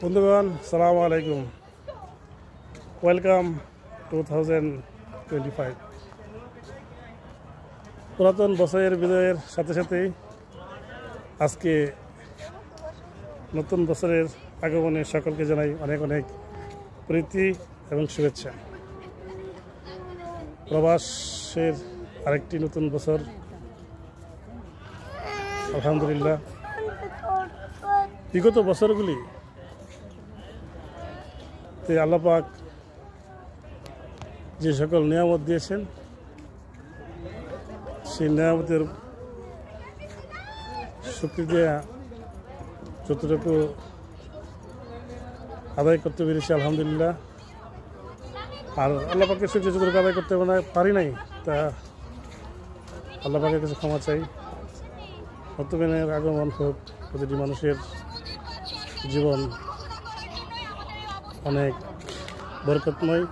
বন্ধুগণ সালামু আলাইকুম, ওয়েলকাম 2025। পুরাতন বছরের বিদায়ের সাথে সাথেই আজকে নতুন বছরের আগমনে সকলকে জানাই অনেক অনেক প্রীতি এবং শুভেচ্ছা। প্রবাসের আরেকটি নতুন বছর, আলহামদুলিল্লাহ। বিগত বছরগুলি আল্লাহ পাক যে সকল নিয়ামত দিয়েছেন, সেই নিয়ামতের শুকরিয়া যতটুকু আদায় করতে পেরেছি আলহামদুলিল্লাহ। আর আল্লাহ পাকের শুকরিয়া যতটুকু আদায় করতে পারি নাই, তা আল্লাহ পাকের কাছে ক্ষমা চাই। নতুনের আগমন হোক, প্রতিটি মানুষের জীবন অনেক বরকতময়।